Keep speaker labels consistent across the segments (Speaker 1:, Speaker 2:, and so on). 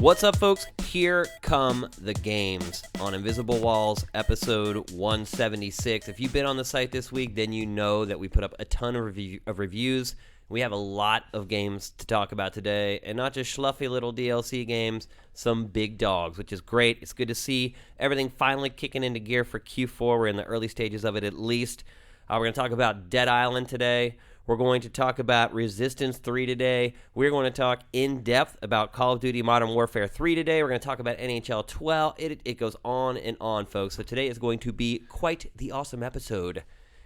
Speaker 1: What's up, folks? Here come the games on Invisible Walls, episode 176. If you've been on the site this week, then you know that we put up a ton of reviews. We have a lot of games to talk about today, and not just schluffy little DLC games, some big dogs, which is great. It's good to see everything finally kicking into gear for Q4. We're in the early stages of it at least. We're going to talk about Dead Island today. We're going to talk about Resistance 3 today. We're going to talk in depth about Call of Duty Modern Warfare 3 today. We're going to talk about NHL 12. It goes on and on, folks. So today is going to be quite the awesome episode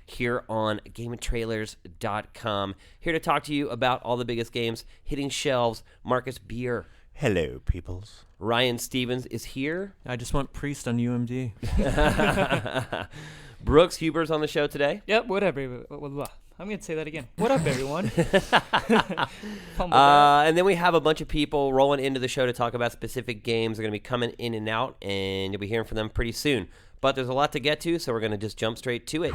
Speaker 1: here on GameandTrailers.com. Here to talk to you about all the biggest games hitting shelves. Marcus Beer.
Speaker 2: Hello, peoples.
Speaker 1: Ryan Stevens is here.
Speaker 3: I just want Priest on UMD.
Speaker 1: Brooks Huber's on the show today.
Speaker 4: Yep, whatever. I'm going to say that again. What up, everyone?
Speaker 1: And then we have a bunch of people rolling into the show to talk about specific games. They're going to be coming in and out, and you'll be hearing from them pretty soon. But there's a lot to get to, so we're going to just jump straight to it.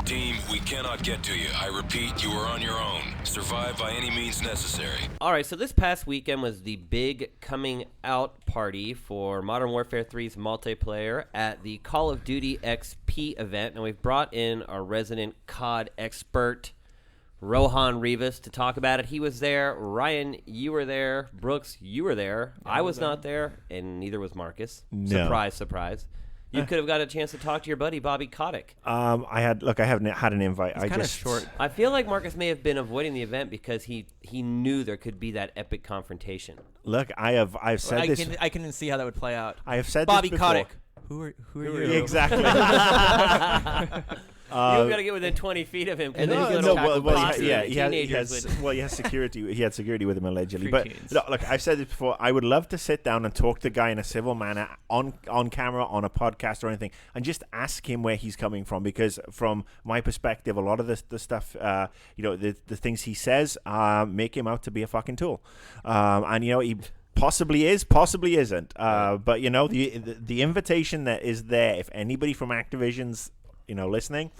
Speaker 5: Team, we cannot get to you. I repeat, you are on your own. Survive by any means necessary.
Speaker 1: All right, so this past weekend was the big coming out party for Modern Warfare 3's multiplayer at the Call of Duty XP event. And we've brought in our resident COD expert, Rohan Rivas, to talk about it. He was there. Ryan, you were there. Brooks, you were there. I was not there, and neither was Marcus.
Speaker 2: No.
Speaker 1: Surprise, surprise. You could have got a chance to talk to your buddy, Bobby Kotick.
Speaker 2: I haven't had an invite.
Speaker 3: It's kind of short.
Speaker 1: I feel like Marcus may have been avoiding the event because he knew there could be that epic confrontation.
Speaker 2: Look, I've said this.
Speaker 3: I can see how that would play out.
Speaker 2: I have said
Speaker 3: Bobby
Speaker 2: this before.
Speaker 3: Kotick. Who are you?
Speaker 2: Exactly.
Speaker 1: You've got to get within 20 feet of him. Because then he's going to
Speaker 2: he has security. He had security with him allegedly.
Speaker 3: Free
Speaker 2: But
Speaker 3: teens.
Speaker 2: look, I've said this before. I would love to sit down and talk to the guy in a civil manner on camera, on a podcast or anything, and just ask him where he's coming from. Because from my perspective, a lot of the stuff, the things he says, make him out to be a fucking tool. And he possibly is, possibly isn't. But the invitation that is there. If anybody from Activision's listening,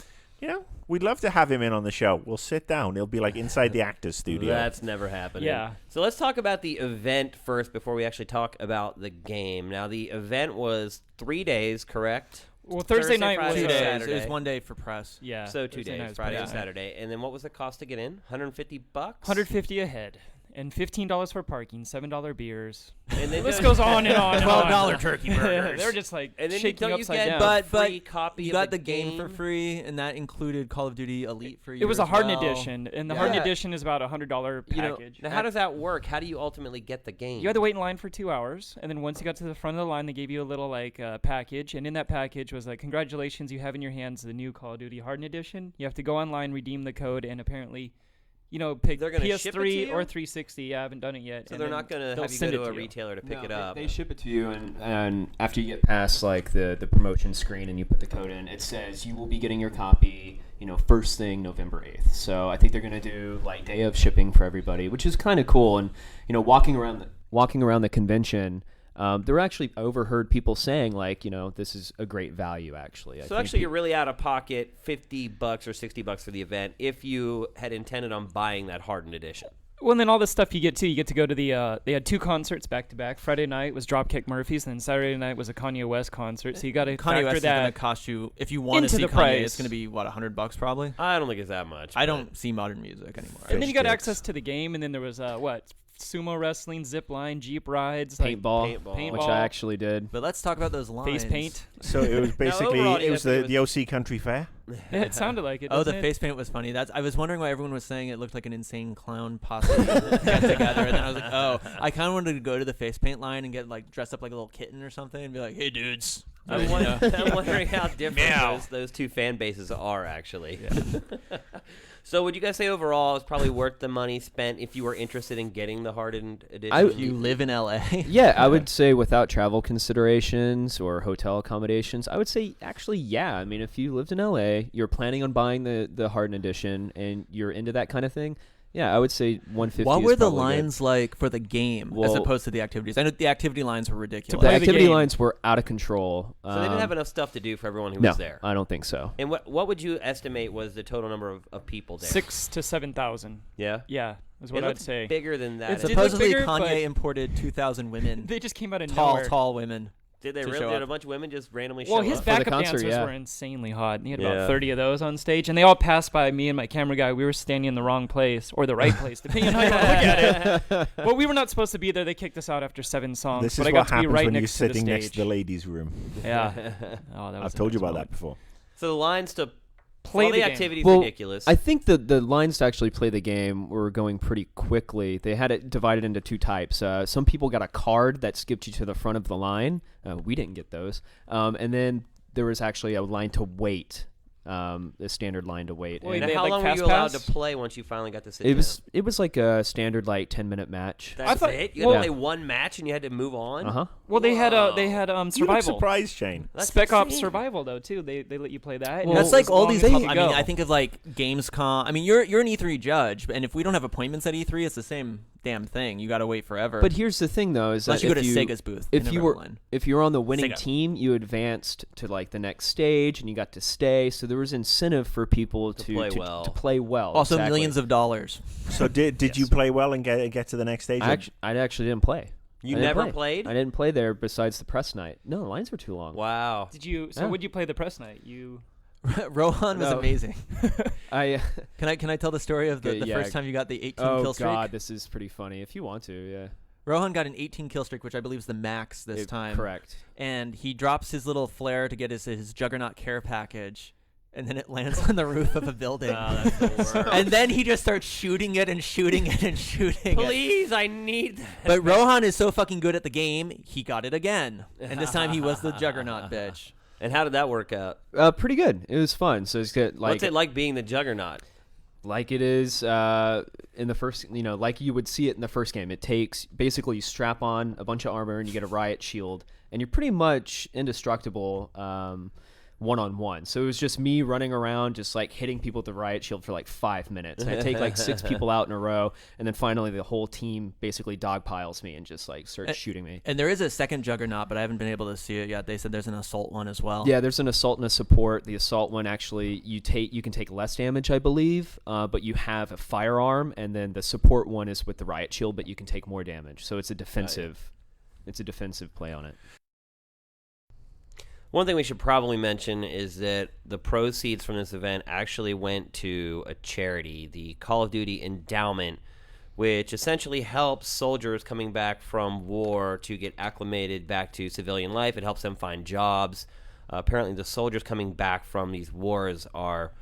Speaker 2: we'd love to have him in on the show. We'll sit down. It'll be like inside the actor's studio.
Speaker 1: That's never happening.
Speaker 4: Yeah.
Speaker 1: So let's talk about the event first before we actually talk about the game. Now, the event was 3 days, correct?
Speaker 4: Well, Thursday night was
Speaker 1: Friday,
Speaker 3: 2
Speaker 1: and
Speaker 3: days.
Speaker 1: Saturday.
Speaker 3: It was 1 day for press.
Speaker 4: Yeah.
Speaker 1: So 2
Speaker 4: Thursday night
Speaker 1: days,
Speaker 4: was
Speaker 1: Friday
Speaker 4: press
Speaker 1: and
Speaker 4: night.
Speaker 1: Saturday. And then what was the cost to get in? $150?
Speaker 4: $150 a head. And $15 for parking, $7 beers.
Speaker 1: And then
Speaker 4: This goes on and on and on.
Speaker 3: $12 turkey burgers.
Speaker 4: They're just like
Speaker 1: And then
Speaker 4: shaking
Speaker 1: you
Speaker 4: upside
Speaker 1: get
Speaker 4: down.
Speaker 3: But
Speaker 1: free copy
Speaker 3: you
Speaker 1: of
Speaker 3: got
Speaker 1: the
Speaker 3: the game for free, and that included Call of Duty Elite for you.
Speaker 4: it was a
Speaker 3: as
Speaker 4: Hardened
Speaker 3: well.
Speaker 4: edition, and the
Speaker 3: Yeah.
Speaker 4: Hardened edition is about a $100 package.
Speaker 1: Now, how does that work? How do you ultimately get the game?
Speaker 4: You had to wait in line for 2 hours, and then once you got to the front of the line, they gave you a little package, and in that package was like, congratulations, you have in your hands the new Call of Duty Hardened edition. You have to go online, redeem the code, and apparently, pick
Speaker 1: They're gonna ship it to
Speaker 4: PS3
Speaker 1: you?
Speaker 4: or 360. I haven't done it yet.
Speaker 1: So
Speaker 4: and
Speaker 1: they're
Speaker 4: then
Speaker 1: not going to
Speaker 4: they'll
Speaker 1: have you go
Speaker 4: send
Speaker 1: to
Speaker 4: it
Speaker 1: a
Speaker 4: you.
Speaker 1: retailer to pick it
Speaker 6: No,
Speaker 1: up.
Speaker 6: They ship it to you, and after you get past like the promotion screen and you put the code in, it says you will be getting your copy, first thing November 8th. So I think they're gonna do like day of shipping for everybody, which is kind of cool. And walking around the convention, there were actually overheard people saying like, this is a great value actually.
Speaker 1: So actually, you're really out of pocket $50 or $60 for the event if you had intended on buying that Hardened edition.
Speaker 4: Well, and then all the stuff you get to go to the, they had 2 concerts back to back. Friday night was Dropkick Murphys, and then Saturday night was a Kanye West concert. So you got to
Speaker 3: Kanye
Speaker 4: factor
Speaker 3: West is going to
Speaker 4: that.
Speaker 3: cost you, if you want to
Speaker 4: into
Speaker 3: see
Speaker 4: the
Speaker 3: Kanye,
Speaker 4: price.
Speaker 3: it's going to be, what, $100 probably?
Speaker 1: I don't think it's that much.
Speaker 3: I
Speaker 1: but-
Speaker 3: don't see modern music anymore.
Speaker 4: And then you got
Speaker 2: Fish
Speaker 4: access to the game, and then there was sumo wrestling, zip line, jeep rides,
Speaker 6: paintball,
Speaker 1: Paintball.
Speaker 6: which I actually did.
Speaker 3: But let's talk about those lines.
Speaker 4: face paint.
Speaker 2: So it was basically
Speaker 1: overall, you
Speaker 2: it was
Speaker 1: have to
Speaker 2: the OC Country Fair.
Speaker 4: Yeah, it sounded like it.
Speaker 3: Oh, the
Speaker 4: doesn't it?
Speaker 3: face paint was funny. I was wondering why everyone was saying it looked like an insane clown posse get together, and then I was like, oh, I kind of wanted to go to the face paint line and get like dressed up like a little kitten or something, and be like, hey dudes.
Speaker 1: I'm wondering how different those two fan bases are, actually.
Speaker 3: Yeah.
Speaker 1: So would you guys say overall it's probably worth the money spent if you were interested in getting the Hardened edition?
Speaker 6: I-
Speaker 3: If you live in LA.
Speaker 6: Yeah, I would say without travel considerations or hotel accommodations, I would say actually, yeah. I mean, if you lived in LA, you're planning on buying the Hardened edition, and you're into that kind of thing, yeah, I would say 150.
Speaker 3: What
Speaker 6: is
Speaker 3: were the
Speaker 6: probably good.
Speaker 3: lines like for the game as
Speaker 6: Well-
Speaker 3: opposed to the activities? I know the activity lines were ridiculous.
Speaker 6: The
Speaker 4: play the
Speaker 6: activity
Speaker 4: game.
Speaker 6: lines were out of control.
Speaker 1: So they didn't have enough stuff to do for everyone who
Speaker 6: No,
Speaker 1: was there.
Speaker 6: I don't think so.
Speaker 1: And what would you estimate was the total number of people there?
Speaker 4: 6,000 to 7,000.
Speaker 1: Yeah?
Speaker 4: Yeah. is
Speaker 1: It
Speaker 4: what I'd
Speaker 1: looks
Speaker 4: say.
Speaker 1: bigger than that.
Speaker 4: It's
Speaker 1: It
Speaker 4: did look
Speaker 3: Supposedly,
Speaker 4: bigger, but-
Speaker 3: Kanye imported 2,000 women.
Speaker 4: They just came out of nowhere.
Speaker 3: tall women.
Speaker 1: Did they
Speaker 3: to
Speaker 1: really?
Speaker 3: show
Speaker 1: Did
Speaker 3: up.
Speaker 1: a bunch of women just randomly
Speaker 4: Well,
Speaker 1: show
Speaker 4: his
Speaker 1: up?
Speaker 6: For the
Speaker 4: backup
Speaker 6: concert,
Speaker 4: dancers
Speaker 6: yeah.
Speaker 4: were insanely hot. He had
Speaker 1: Yeah.
Speaker 4: about 30 of those on stage, and they all passed by me and my camera guy. We were standing in the wrong place, or the right place, depending on how you want to look at it. Well, we were not supposed to be there. They kicked us out after 7 songs,
Speaker 2: This
Speaker 4: but
Speaker 2: is
Speaker 4: I got
Speaker 2: what
Speaker 4: to be
Speaker 2: happens
Speaker 4: right
Speaker 2: when you're
Speaker 4: next to the
Speaker 2: sitting
Speaker 4: stage.
Speaker 2: next to the ladies' room.
Speaker 4: Yeah. Oh, that was
Speaker 2: I've told you
Speaker 4: a nice
Speaker 2: about
Speaker 4: moment.
Speaker 2: that before.
Speaker 1: So the lines to
Speaker 4: Play
Speaker 1: all
Speaker 4: the
Speaker 1: the
Speaker 4: game.
Speaker 1: activities
Speaker 6: Well,
Speaker 1: ridiculous.
Speaker 6: I think the lines to actually play the game were going pretty quickly. They had it divided into 2 types. Some people got a card that skipped you to the front of the line. We didn't get those. And then there was actually a line to wait, a standard line to wait.
Speaker 4: Wait,
Speaker 1: and
Speaker 4: they
Speaker 1: how
Speaker 4: had, like,
Speaker 1: long were you
Speaker 4: fast
Speaker 1: allowed
Speaker 4: pass?
Speaker 1: to play once you finally got to sit
Speaker 6: it
Speaker 1: down?
Speaker 6: was like a standard 10-minute match.
Speaker 1: That's
Speaker 4: thought-
Speaker 1: it? You had to
Speaker 6: well-
Speaker 1: play one match and you had to move on?
Speaker 6: Uh-huh.
Speaker 4: Well, they had
Speaker 1: Wow.
Speaker 4: they had
Speaker 2: You look
Speaker 4: survival.
Speaker 2: surprised, Shane.
Speaker 1: That's
Speaker 4: Spec Ops
Speaker 1: insane.
Speaker 4: Survival though too. They let you play that. and
Speaker 6: Well,
Speaker 3: That's
Speaker 4: it
Speaker 3: like
Speaker 4: was
Speaker 3: all
Speaker 4: long
Speaker 3: these.
Speaker 4: as you
Speaker 3: I
Speaker 4: could
Speaker 3: mean,
Speaker 4: go.
Speaker 3: I think of like Gamescom. I mean, you're an E3 judge, and if we don't have appointments at E3, it's the same damn thing. You got to wait forever.
Speaker 6: But here's the thing, though, is
Speaker 3: unless
Speaker 6: that
Speaker 3: you go to
Speaker 6: if
Speaker 3: Sega's booth.
Speaker 6: if
Speaker 3: in
Speaker 6: you
Speaker 3: November
Speaker 6: were
Speaker 3: line.
Speaker 6: if you were on the winning
Speaker 3: Sega.
Speaker 6: team, you advanced to the next stage and you got to stay. So there was incentive for people to
Speaker 1: play well.
Speaker 6: to play well.
Speaker 3: also
Speaker 6: exactly.
Speaker 3: millions of dollars.
Speaker 2: So did you play well and get to the next stage?
Speaker 6: I actually didn't play.
Speaker 1: You
Speaker 6: I didn't
Speaker 1: never
Speaker 6: play.
Speaker 1: played?
Speaker 6: I didn't play there besides the press night. No, the lines were too long.
Speaker 1: Wow.
Speaker 4: Did you? So
Speaker 6: Yeah.
Speaker 4: would you play the press night? You.
Speaker 3: Rohan was
Speaker 6: No.
Speaker 3: amazing.
Speaker 6: I
Speaker 3: Can I tell the story of the
Speaker 6: Yeah.
Speaker 3: first time you got the 18
Speaker 6: oh
Speaker 3: kill streak?
Speaker 6: god, this is pretty funny. If you want to, yeah.
Speaker 3: Rohan got an 18 kill streak, which I believe is the max this time.
Speaker 6: Correct.
Speaker 3: And he drops his little flare to get his Juggernaut care package, and then it lands on the roof of a building.
Speaker 1: Oh, that's the worst.
Speaker 3: And then he just starts shooting it and shooting it and shooting it.
Speaker 1: Please, I need that.
Speaker 3: But Rohan is so fucking good at the game, he got it again. And this time he was the Juggernaut bitch.
Speaker 1: And how did that work out?
Speaker 6: Pretty good. It was fun. So it's good.
Speaker 1: What's it like being the Juggernaut?
Speaker 6: Like it is in the first, like you would see it in the first game. It takes, basically you strap on a bunch of armor and you get a riot shield, and you're pretty much indestructible one-on-one. So it was just me running around just like hitting people with the riot shield for like 5 minutes. And I take like 6 people out in a row, and then finally the whole team basically dogpiles me and just like starts shooting me.
Speaker 3: And there is a second Juggernaut, but I haven't been able to see it yet. They said there's an assault one as well.
Speaker 6: Yeah, there's an assault and a support. The assault one actually you can take less damage, I believe, but you have a firearm, and then the support one is with the riot shield, but you can take more damage. So it's a defensive, play on it.
Speaker 1: One thing we should probably mention is that the proceeds from this event actually went to a charity, the Call of Duty Endowment, which essentially helps soldiers coming back from war to get acclimated back to civilian life. It helps them find jobs. Apparently, the soldiers coming back from these wars are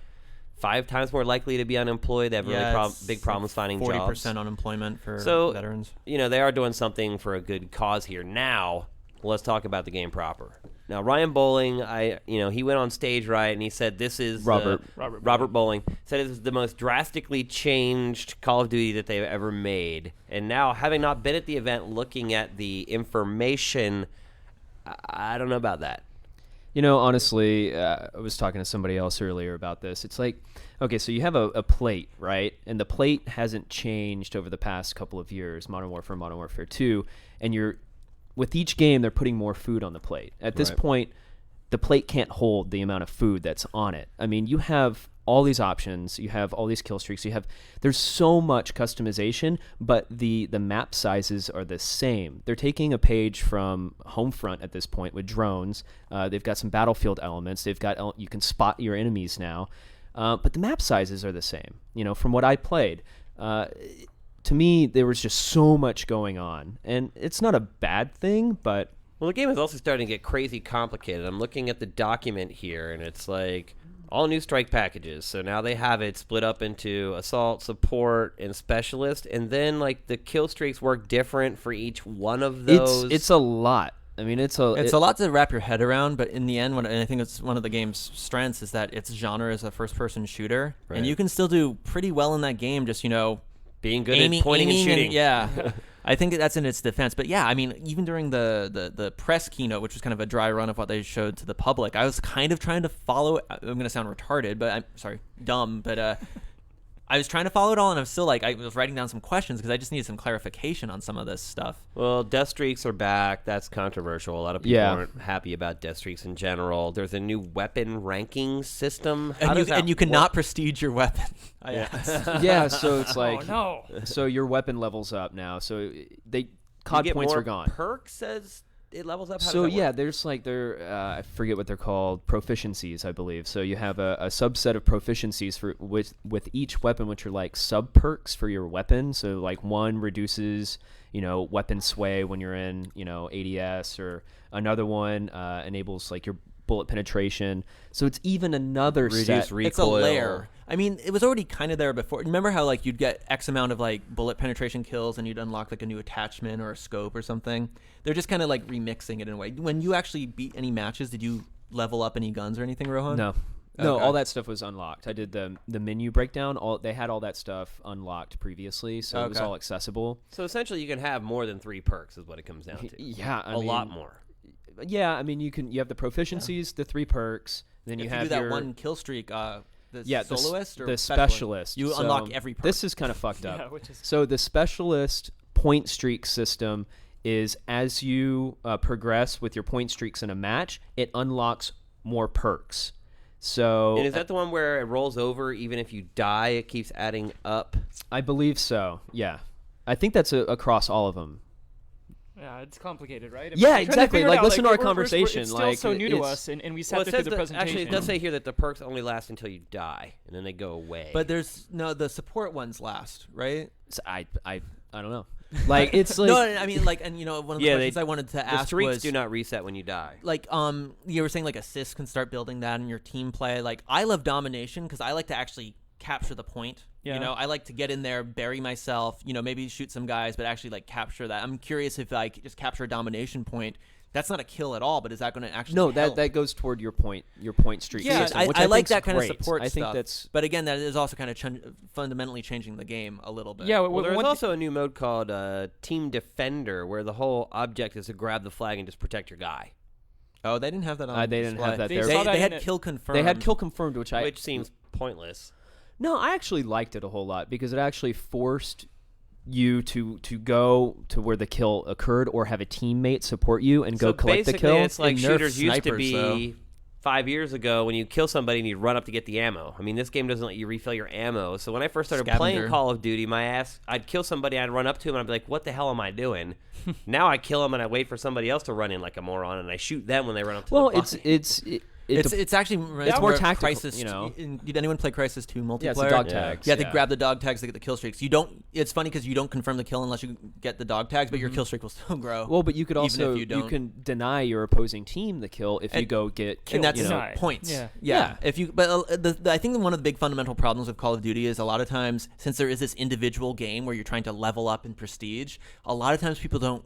Speaker 1: 5 times more likely to be unemployed. They have really big problems finding
Speaker 3: 40%
Speaker 1: jobs.
Speaker 3: unemployment for
Speaker 1: So,
Speaker 3: veterans.
Speaker 1: They are doing something for a good cause here. Now, let's talk about the game proper. Now, Ryan Bowling, he went on stage, right, and he said this is Robert Bowling said it is the most drastically changed Call of Duty that they've ever made. And now, having not been at the event, looking at the information, I don't know about that.
Speaker 6: Honestly, I was talking to somebody else earlier about this. It's like, okay, so you have a plate, right? And the plate hasn't changed over the past couple of years, Modern Warfare 2, and with each game, they're putting more food on the plate. At this point, the plate can't hold the amount of food that's on it. I mean, you have all these options, you have all these kill streaks, there's so much customization, but the map sizes are the same. They're taking a page from Homefront at this point with drones. They've got some battlefield elements. You can spot your enemies now, but the map sizes are the same. From what I played. To me, there was just so much going on, and it's not a bad thing, but...
Speaker 1: Well, the game is also starting to get crazy complicated. I'm looking at the document here, and it's like all new strike packages. So now they have it split up into assault, support, and specialist, and then like the kill streaks work different for each one of those.
Speaker 6: It's a lot. I mean, it's a
Speaker 3: lot to wrap your head around, but in the end, and I think it's one of the game's strengths is that its genre is a first-person shooter, and you can still do pretty well in that game, just,
Speaker 1: being good at pointing and shooting.
Speaker 3: Yeah. I think that's in its defense. But yeah, I mean, even during the press keynote, which was kind of a dry run of what they showed to the public, I was kind of trying to follow. I'm going to sound retarded, but I'm sorry, dumb. But I was trying to follow it all, and I was still I was writing down some questions because I just needed some clarification on some of this stuff.
Speaker 1: Well, death streaks are back. That's controversial. A lot of people aren't happy about death streaks in general. There's a new weapon ranking system.
Speaker 3: And you cannot prestige your weapon.
Speaker 6: Yeah, so it's like,
Speaker 4: Oh, no.
Speaker 6: so your weapon levels up now. So
Speaker 1: you
Speaker 6: COD
Speaker 1: get
Speaker 6: points
Speaker 1: more
Speaker 6: are gone.
Speaker 1: perks as it levels up. How
Speaker 6: So
Speaker 1: does that work?
Speaker 6: there's I forget what they're called, proficiencies, I believe. So you have a subset of proficiencies with each weapon, which are like sub perks for your weapon. So like one reduces weapon sway when you're in ADS, or another one enables like your bullet penetration. So it's even another
Speaker 1: Reduce
Speaker 6: set.
Speaker 1: recoil.
Speaker 3: It's a layer. I mean, it was already kind of there before. Remember how you'd get X amount of bullet penetration kills, and you'd unlock a new attachment or a scope or something. They're just kind of remixing it in a way. When you actually beat any matches, did you level up any guns or anything, Rohan?
Speaker 6: No,
Speaker 3: Okay.
Speaker 6: all that stuff was unlocked. I did the menu breakdown. They had all that stuff unlocked previously, so it was
Speaker 3: Okay.
Speaker 6: all accessible.
Speaker 1: So essentially, you can have more than 3 perks, is what it comes down to.
Speaker 6: Yeah,
Speaker 1: a lot more.
Speaker 6: Yeah, I mean you have the proficiencies, the 3 perks, then
Speaker 3: If
Speaker 6: you
Speaker 3: you
Speaker 6: have
Speaker 3: do that
Speaker 6: your
Speaker 3: one kill streak, the
Speaker 6: the
Speaker 3: soloist or
Speaker 6: the
Speaker 3: specialist?
Speaker 6: specialist.
Speaker 3: You
Speaker 6: So
Speaker 3: unlock every perk.
Speaker 6: This is kind of fucked up.
Speaker 4: Yeah, which is
Speaker 6: So the specialist point streak system is as you progress with your point streaks in a match, it unlocks more perks. So
Speaker 1: And is that the one where it rolls over even if you die? It keeps adding up.
Speaker 6: I believe so. Yeah, I think that's across all of them.
Speaker 4: Yeah, it's complicated, right?
Speaker 6: Yeah,
Speaker 4: I'm trying to
Speaker 6: exactly.
Speaker 4: figure it
Speaker 6: Like,
Speaker 4: out.
Speaker 6: listen to our
Speaker 4: we're
Speaker 6: conversation.
Speaker 4: It's still
Speaker 6: Like,
Speaker 4: so new to
Speaker 6: it's-
Speaker 4: us, and we sat
Speaker 1: Well,
Speaker 4: there through the
Speaker 1: actually,
Speaker 4: presentation.
Speaker 1: it does say here that the perks only last until you die, and then they go away.
Speaker 3: But there's the support ones last, right?
Speaker 6: So I don't know. Like it's like
Speaker 3: No, I mean and one of the
Speaker 1: Yeah,
Speaker 3: questions I wanted to
Speaker 1: the
Speaker 3: ask
Speaker 1: streaks
Speaker 3: was
Speaker 1: do not reset when you die.
Speaker 3: you were saying assists can start building that in your team play. I love domination because I like to actually capture the point.
Speaker 4: Yeah.
Speaker 3: I like to get in there, bury myself, maybe shoot some guys, but actually capture that. I'm curious if I could just capture a domination point. That's not a kill at all, but is that going to actually help?
Speaker 6: that goes toward your point streak
Speaker 3: Yeah,
Speaker 6: system, which
Speaker 3: I like
Speaker 6: think's
Speaker 3: that kind
Speaker 6: great.
Speaker 3: of support
Speaker 6: I think
Speaker 3: stuff.
Speaker 6: that's
Speaker 3: But again, that is also kind of fundamentally changing the game a little bit.
Speaker 4: Yeah,
Speaker 1: Well, there's
Speaker 4: one
Speaker 1: also a new mode called Team Defender, where the whole object is to grab the flag and just protect your guy,
Speaker 3: Oh, they didn't have that on
Speaker 6: they didn't have
Speaker 3: display.
Speaker 6: that
Speaker 4: They
Speaker 6: there.
Speaker 4: saw that
Speaker 3: They
Speaker 4: in
Speaker 3: had
Speaker 4: it.
Speaker 3: kill confirmed.
Speaker 6: They had kill confirmed, which
Speaker 1: which seems pointless.
Speaker 6: No, I actually liked it a whole lot because it actually forced you to go to where the kill occurred or have a teammate support you and go
Speaker 1: So
Speaker 6: collect the
Speaker 1: basically,
Speaker 6: kill.
Speaker 1: it's like
Speaker 3: It nerfed
Speaker 1: shooters used to
Speaker 3: snipers,
Speaker 1: be 5 years ago when you kill somebody and you run up to get the ammo. I mean, this game doesn't let you refill your ammo. So when I first started playing
Speaker 3: Scavenger.
Speaker 1: Call of Duty, I'd kill somebody, I'd run up to him, and I'd be like, what the hell am I doing? Now I kill them and I wait for somebody else to run in like a moron, and I shoot them when they run up to
Speaker 6: well,
Speaker 1: the body.
Speaker 3: It's actually
Speaker 6: It's more tactical,
Speaker 3: Crisis,
Speaker 6: you know.
Speaker 3: Did anyone play Crisis 2 multiplayer?
Speaker 6: Yeah, it's the dog
Speaker 1: Yeah.
Speaker 6: tags.
Speaker 3: Yeah, they grab the dog tags to get the kill streaks. You don't. It's funny because you don't confirm the kill unless you get the dog tags, but your kill streak will still grow.
Speaker 6: Well, but you could
Speaker 3: even
Speaker 6: also
Speaker 3: if you don't.
Speaker 6: can deny your opposing team the kill if you
Speaker 3: And-
Speaker 6: go get killed.
Speaker 3: and that's
Speaker 6: you know?
Speaker 4: Denied.
Speaker 3: points.
Speaker 4: Yeah.
Speaker 3: yeah. If you, but I think one of the big fundamental problems with Call of Duty is a lot of times, since there is this individual game where you're trying to level up in prestige, a lot of times people don't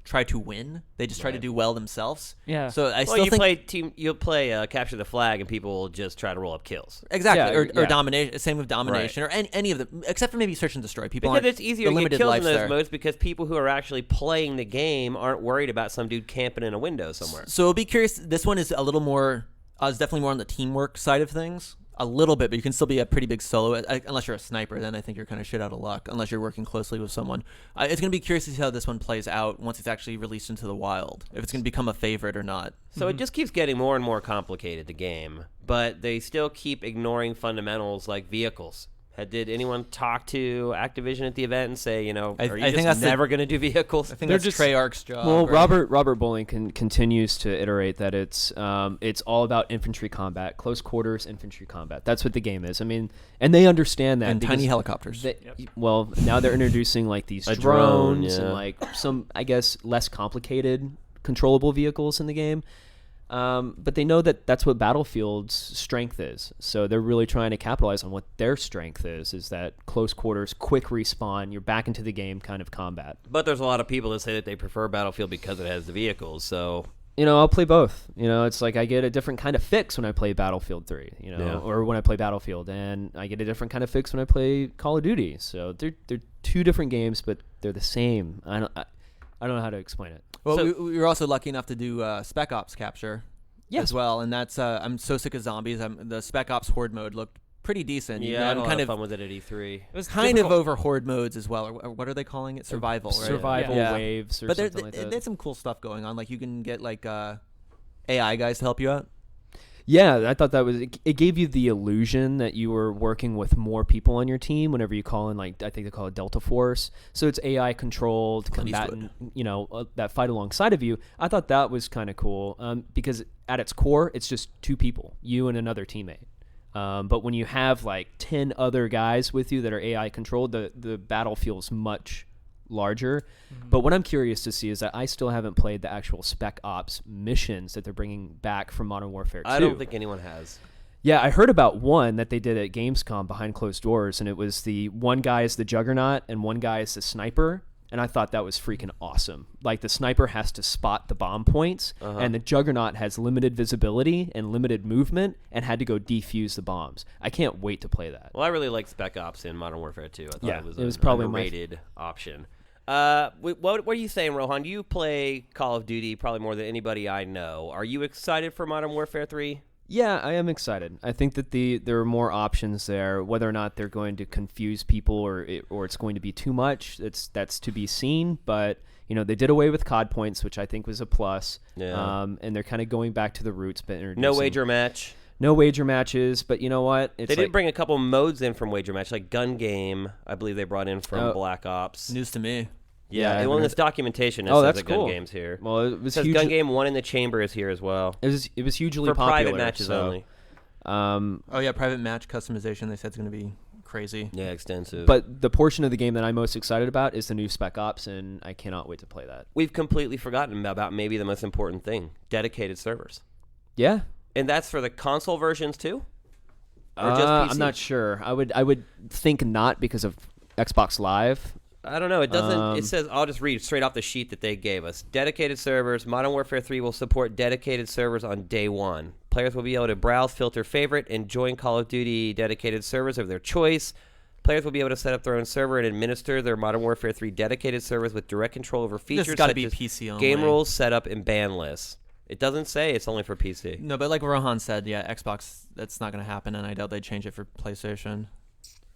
Speaker 3: try to win. They just try to do well themselves.
Speaker 4: Yeah.
Speaker 3: So I
Speaker 1: Well,
Speaker 3: still think
Speaker 1: you'll play Capture the Flag, and people will just try to roll up kills.
Speaker 3: exactly,
Speaker 6: Yeah,
Speaker 3: or
Speaker 6: yeah.
Speaker 3: domination. Same with domination, or any of them, except for maybe search and destroy. People
Speaker 1: Because
Speaker 3: aren't
Speaker 1: it's easier
Speaker 3: the
Speaker 1: to get
Speaker 3: limited
Speaker 1: kills in
Speaker 3: lives
Speaker 1: those
Speaker 3: there.
Speaker 1: modes because people who are actually playing the game aren't worried about some dude camping in a window somewhere.
Speaker 3: So I'll be curious. This one is a little more. It's definitely more on the teamwork side of things. A little bit, but you can still be a pretty big solo. Unless you're a sniper, then I think you're kind of shit out of luck. Unless you're working closely with someone, it's going to be curious to see how this one plays out once it's actually released into the wild. If it's going to become a favorite or not.
Speaker 1: So it just keeps getting more and more complicated, the game. But they still keep ignoring fundamentals like vehicles. Did anyone talk to Activision at the event and say, are you
Speaker 3: I think
Speaker 1: just
Speaker 3: that's
Speaker 1: never going to do vehicles?
Speaker 3: I think
Speaker 6: They're
Speaker 3: that's
Speaker 6: just-
Speaker 3: Treyarch's job.
Speaker 6: Well,
Speaker 3: right?
Speaker 6: Robert Bowling continues to iterate that it's all about infantry combat, close quarters infantry combat. That's what the game is. I mean, and they understand that.
Speaker 3: and tiny
Speaker 6: because
Speaker 3: helicopters.
Speaker 6: Well, now they're introducing like these
Speaker 1: A drone,
Speaker 6: drones
Speaker 1: yeah.
Speaker 6: and like some, I guess, less complicated controllable vehicles in the game. But they know that that's what Battlefield's strength is. So they're really trying to capitalize on what their strength is that close quarters, quick respawn, you're back into the game kind of combat.
Speaker 1: But there's a lot of people that say that they prefer Battlefield because it has the vehicles. So
Speaker 6: I'll play both. It's like I get a different kind of fix when I play Battlefield 3,
Speaker 1: Yeah.
Speaker 6: or when I play Battlefield, and I get a different kind of fix when I play Call of Duty. So they're two different games, but they're the same. I don't know how to explain it.
Speaker 3: Well,
Speaker 1: So-
Speaker 3: we were also lucky enough to do Spec Ops capture as well, and that's I'm so sick of zombies. The Spec Ops Horde mode looked pretty decent.
Speaker 1: Yeah, I had a lot
Speaker 3: kind
Speaker 1: of
Speaker 3: of
Speaker 1: fun with it at E3.
Speaker 4: It was
Speaker 3: kind
Speaker 4: difficult.
Speaker 3: of over horde modes as well, or what are they calling it? Survival, right?
Speaker 6: Survival
Speaker 3: Yeah.
Speaker 6: waves or
Speaker 3: But
Speaker 6: something like that.
Speaker 3: there's some cool stuff going on. Like you can get like AI guys to help you out.
Speaker 6: Yeah, I thought that was it gave you the illusion that you were working with more people on your team whenever you call in, like, I think they call it Delta Force. So it's AI controlled
Speaker 3: Clint
Speaker 6: combatant, that fight alongside of you. I thought that was kind of cool because at its core, it's just two people, you and another teammate. But when you have like 10 other guys with you that are AI controlled, the battle feels much larger. But what I'm curious to see is that I still haven't played the actual Spec Ops missions that they're bringing back from Modern Warfare 2.
Speaker 1: I don't think anyone has.
Speaker 6: Yeah, I heard about one that they did at Gamescom behind closed doors, and it was the one guy is the Juggernaut and one guy is the sniper, and I thought that was freaking awesome. Like, the sniper has to spot the bomb points, and the Juggernaut has limited visibility and limited movement and had to go defuse the bombs. I can't wait to play that.
Speaker 1: Well, I really like Spec Ops in Modern Warfare 2. I thought
Speaker 6: Yeah,
Speaker 1: it was
Speaker 6: it was
Speaker 1: an
Speaker 6: probably my
Speaker 1: underrated option. What are you saying, Rohan? You play Call of Duty probably more than anybody I know. Are you excited for Modern Warfare 3?
Speaker 6: Yeah, I am excited. I think that there are more options there. Whether or not they're going to confuse people or it's going to be too much, that's to be seen. But they did away with COD points, which I think was a plus.
Speaker 1: Yeah.
Speaker 6: And they're kind of going back to the roots. But
Speaker 1: No wager match.
Speaker 6: No wager matches. But you know what?
Speaker 1: They did bring a couple modes in from wager match, like Gun Game. I believe they brought in from Black Ops.
Speaker 3: News to me.
Speaker 1: Yeah,
Speaker 6: I
Speaker 1: well, in
Speaker 6: haven't
Speaker 1: this documentation, it
Speaker 6: Oh,
Speaker 1: says
Speaker 6: that's
Speaker 1: that Gun
Speaker 6: cool.
Speaker 1: Game's here.
Speaker 6: Well, it was
Speaker 1: It says
Speaker 6: huge.
Speaker 1: Gun Game 1 in the Chamber is here as well.
Speaker 6: It was hugely
Speaker 1: For
Speaker 6: popular.
Speaker 1: private matches
Speaker 6: so,
Speaker 1: only.
Speaker 3: Oh yeah, private match customization. They said it's going to be crazy.
Speaker 1: Yeah, extensive.
Speaker 6: But the portion of the game that I'm most excited about is the new Spec Ops, and I cannot wait to play that.
Speaker 1: we've completely forgotten about maybe the most important thing, dedicated servers.
Speaker 6: Yeah.
Speaker 1: And that's for the console versions too? Or just PC?
Speaker 6: I'm not sure. I would think not because of Xbox Live.
Speaker 1: I don't know. It doesn't. It says, I'll just read straight off the sheet that they gave us. Dedicated servers. Modern Warfare 3 will support dedicated servers on day one. Players will be able to browse, filter, favorite, and join Call of Duty dedicated servers of their choice. Players will be able to set up their own server and administer their Modern Warfare 3 dedicated servers with direct control over features
Speaker 3: This has got to
Speaker 1: such
Speaker 3: be
Speaker 1: as
Speaker 3: PC only.
Speaker 1: game rules, setup, and ban lists. It doesn't say it's only for PC.
Speaker 3: No, but like Rohan said, yeah, Xbox, that's not going to happen, and I doubt they'd change it for PlayStation.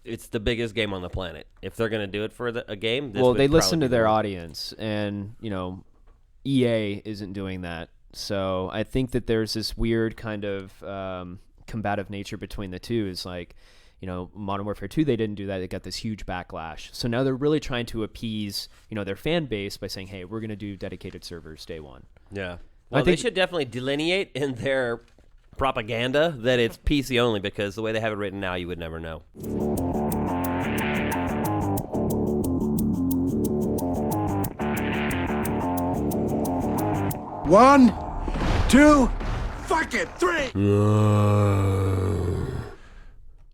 Speaker 1: It's the biggest game on the planet. If they're going to do it for a game, this
Speaker 6: Well,
Speaker 1: would
Speaker 6: they listen
Speaker 1: probably
Speaker 6: to
Speaker 1: be
Speaker 6: their
Speaker 1: the one.
Speaker 6: audience, and EA isn't doing that. So I think that there's this weird kind of combative nature between the two. Is like, Modern Warfare 2, they didn't do that. They got this huge backlash. So now they're really trying to appease, their fan base by saying, hey, we're going to do dedicated servers day one.
Speaker 1: Yeah. Well, they should definitely delineate in their propaganda that it's PC only, because the way they have it written now, you would never know.
Speaker 7: One, two, fuck it, three.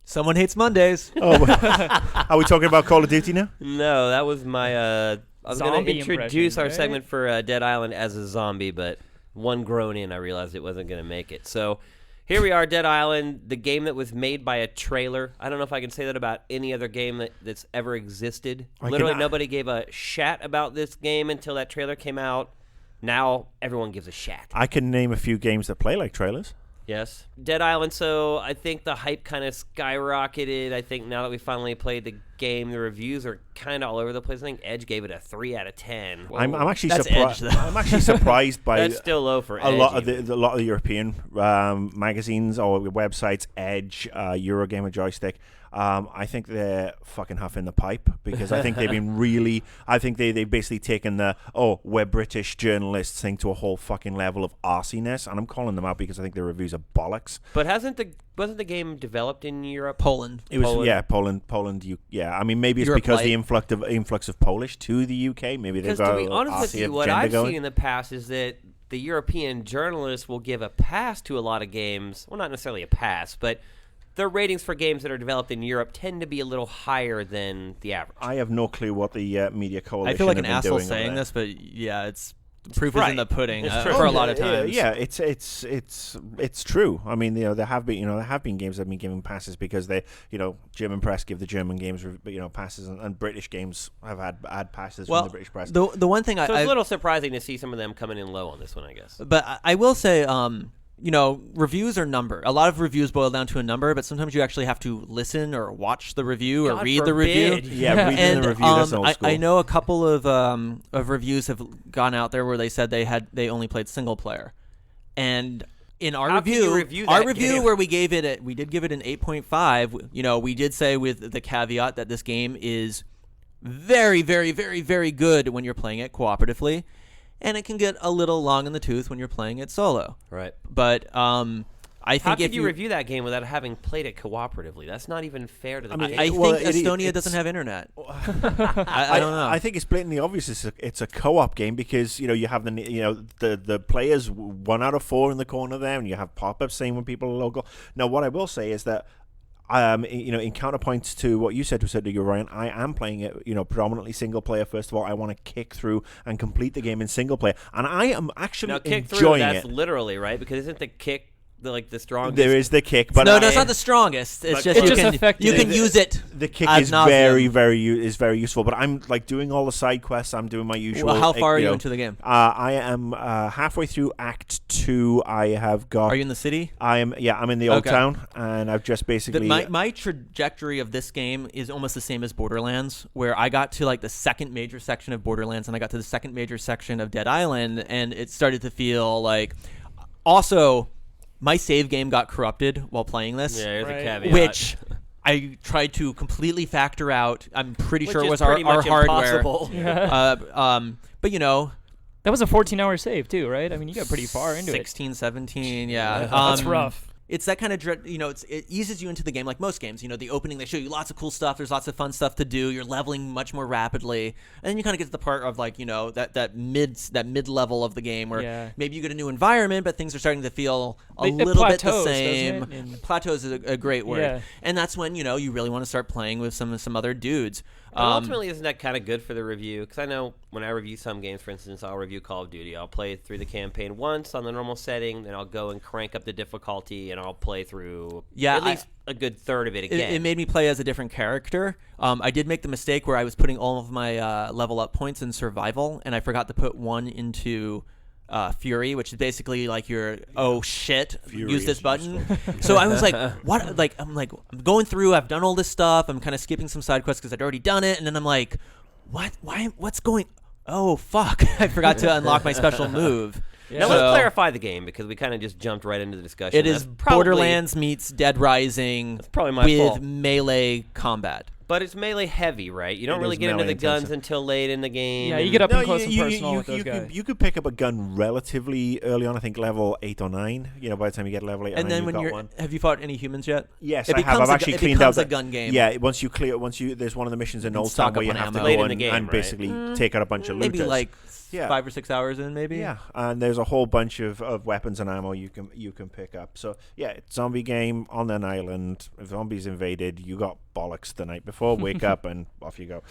Speaker 3: Someone hates Mondays.
Speaker 2: Are we talking about Call of Duty now?
Speaker 1: No, that was my. I was going to
Speaker 4: Zombie
Speaker 1: introduce
Speaker 4: impression,
Speaker 1: our
Speaker 4: right?
Speaker 1: segment for Dead Island as a zombie, but one groan in, I realized it wasn't going to make it. So here we are, Dead Island, the game that was made by a trailer. I don't know if I can say that about any other game that's ever existed. Literally, nobody gave a shat about this game until that trailer came out. Now everyone gives a shat.
Speaker 2: I can name a few games that play like trailers.
Speaker 1: Yes. Dead Island, so I think the hype kind of skyrocketed. I think now that we finally played the game, the reviews are kind of all over the place. I think Edge gave it a 3 out of 10.
Speaker 2: I'm actually
Speaker 3: That's
Speaker 2: surprised.
Speaker 3: Edge, though.
Speaker 2: I'm actually surprised by
Speaker 1: That's still low for
Speaker 2: a
Speaker 1: Edge.
Speaker 2: lot of
Speaker 1: even.
Speaker 2: the lot of the European magazines or websites, Edge, Eurogamer, Joystick. I think they're fucking huffing the pipe, because I think they've been really. I think they've basically taken the we're British journalists thing to a whole fucking level of arsiness, and I'm calling them out because I think their reviews are bollocks.
Speaker 1: But wasn't the game developed in Europe?
Speaker 3: Poland.
Speaker 2: It was
Speaker 1: Poland.
Speaker 2: Poland. I mean, maybe it's
Speaker 3: Europe
Speaker 2: because
Speaker 3: light.
Speaker 2: the influx of Polish to the UK. Maybe they've
Speaker 1: Because
Speaker 2: got
Speaker 1: to be
Speaker 2: a
Speaker 1: honest with you,
Speaker 2: RCF
Speaker 1: what
Speaker 2: agenda
Speaker 1: I've
Speaker 2: going.
Speaker 1: seen in the past is that the European journalists will give a pass to a lot of games. Well, not necessarily a pass, but their ratings for games that are developed in Europe tend to be a little higher than the average.
Speaker 2: I have no clue what the media coalition.
Speaker 3: I feel like an
Speaker 2: have been
Speaker 3: asshole
Speaker 2: doing over
Speaker 3: saying
Speaker 2: there.
Speaker 3: this, but yeah, it's proof is
Speaker 1: Right.
Speaker 3: in the pudding
Speaker 1: It's true.
Speaker 3: for a lot of times.
Speaker 2: Yeah, it's true. I mean, there have been games that have been given passes because they, German press give the German games, passes, and British games have had passes
Speaker 3: Well,
Speaker 2: from the British press.
Speaker 3: the one thing
Speaker 1: So it's
Speaker 3: I
Speaker 1: a little surprising to see some of them coming in low on this one, I guess.
Speaker 3: but I will say, reviews are number. A lot of reviews boil down to a number, but sometimes you actually have to listen or watch the review or
Speaker 1: God
Speaker 3: read the review.
Speaker 1: forbid.
Speaker 2: Yeah, reading
Speaker 3: And
Speaker 2: the review. That's old school.
Speaker 3: I know a couple of reviews have gone out there where they said they only played single player, and in our
Speaker 1: How can you review that game?
Speaker 3: where we did give it an 8.5. We did say with the caveat that this game is very, very, very, very good when you're playing it cooperatively. And it can get a little long in the tooth when you're playing it solo.
Speaker 1: Right.
Speaker 3: But I think
Speaker 1: How
Speaker 3: if
Speaker 1: could you review that game without having played it cooperatively? That's not even fair to the game.
Speaker 3: I
Speaker 2: Well,
Speaker 3: think Estonia doesn't have internet. I don't know.
Speaker 2: I think it's blatantly obvious it's a co-op game because you have the players 1 out of 4 in the corner there, and you have pop-ups saying when people are local. Now, what I will say is that in counterpoints to what you said to a certain degree, Ryan, I am playing it, predominantly single player. First of all, I want to kick through and complete the game in single player, and I am actually
Speaker 1: now, kick through,
Speaker 2: enjoying
Speaker 1: that's
Speaker 2: it.
Speaker 1: literally, right? Because isn't the kick the strongest?
Speaker 2: There is the kick, but
Speaker 3: no, it's not the strongest. It's just
Speaker 4: It's
Speaker 3: you
Speaker 4: just
Speaker 3: can
Speaker 4: effective.
Speaker 3: you can use it.
Speaker 2: The kick
Speaker 3: ad
Speaker 2: is
Speaker 3: nauseam.
Speaker 2: very useful. But I'm doing all the side quests. I'm doing my usual.
Speaker 3: Well, how far are you into the game?
Speaker 2: I am halfway through Act 2. I have got.
Speaker 3: Are you in the city?
Speaker 2: I'm in the old
Speaker 3: Okay.
Speaker 2: town, and I've just basically.
Speaker 3: My trajectory of this game is almost the same as Borderlands, where I got to like the second major section of Borderlands, and I got to the second major section of Dead Island, and it started to feel like. Also, my save game got corrupted while playing this,
Speaker 1: Yeah, here's
Speaker 4: Right.
Speaker 1: a caveat.
Speaker 3: which I tried to completely factor out. I'm pretty
Speaker 1: Which
Speaker 3: sure it
Speaker 1: is
Speaker 3: was our
Speaker 1: pretty much
Speaker 3: hardware.
Speaker 1: impossible.
Speaker 3: But
Speaker 4: That was a 14-hour save too, right? I mean, you got pretty far into
Speaker 3: 16, 17, yeah.
Speaker 4: That's rough.
Speaker 3: It's that kind of it eases you into the game like most games. The opening, they show you lots of cool stuff. There's lots of fun stuff to do. You're leveling much more rapidly, and then you kind of get to the part of like that mid level of the game where maybe you get a new environment, but things are starting to feel a
Speaker 4: It
Speaker 3: little bit the
Speaker 4: plateaus,
Speaker 3: same.
Speaker 4: doesn't it?
Speaker 3: Plateaus is a great word,
Speaker 4: Yeah.
Speaker 3: and that's when you really want to start playing with some other dudes.
Speaker 1: But ultimately, isn't that kind of good for the review? Because I know when I review some games, for instance, I'll review Call of Duty. I'll play through the campaign once on the normal setting, then I'll go and crank up the difficulty, and I'll play through at least a good third of it again.
Speaker 3: It made me play as a different character. I did make the mistake where I was putting all of my level up points in survival, and I forgot to put one into Fury, which is basically like your shit,
Speaker 2: Fury
Speaker 3: use this
Speaker 2: is
Speaker 3: button. So I was like, what? Like I'm going through. I've done all this stuff. I'm kind of skipping some side quests because I'd already done it, and then I'm like, what? Why? What's going? Oh fuck! I forgot to unlock my special move.
Speaker 1: Now let's clarify the game because we kind of just jumped right into the discussion.
Speaker 3: It is Borderlands meets Dead Rising
Speaker 1: probably my
Speaker 3: with
Speaker 1: fault.
Speaker 3: melee combat.
Speaker 1: But it's melee heavy, right? You don't
Speaker 2: It
Speaker 1: really
Speaker 2: is
Speaker 1: get into
Speaker 2: melee
Speaker 1: the guns
Speaker 2: intensive.
Speaker 1: until late in the game.
Speaker 4: Yeah, you
Speaker 1: and-
Speaker 4: get up
Speaker 2: No,
Speaker 4: and close and personal with those guys.
Speaker 2: you could pick up a gun relatively early on. I think level 8 or 9. By the time you get level 8,
Speaker 3: And then when
Speaker 2: you've
Speaker 3: you're,
Speaker 2: got one.
Speaker 3: have you fought any humans yet?
Speaker 2: Yes,
Speaker 3: It
Speaker 2: I have.
Speaker 3: becomes
Speaker 2: I've actually cleaned out
Speaker 3: a gun game.
Speaker 2: Yeah, once you there's one of the missions in
Speaker 3: can
Speaker 2: Old
Speaker 3: stock
Speaker 2: Town where
Speaker 3: up
Speaker 2: you
Speaker 3: on
Speaker 2: have to
Speaker 3: ammo.
Speaker 1: Late
Speaker 2: go
Speaker 1: in the game,
Speaker 2: and
Speaker 1: right?
Speaker 2: basically take out a bunch of
Speaker 3: Maybe
Speaker 2: looters.
Speaker 3: like
Speaker 2: Yeah.
Speaker 3: 5 or 6 hours in, maybe.
Speaker 2: Yeah, and there's a whole bunch of weapons and ammo you can pick up. So yeah, it's a zombie game on an island. If zombies invaded, you got bollocks the night before. Wake up and off you go.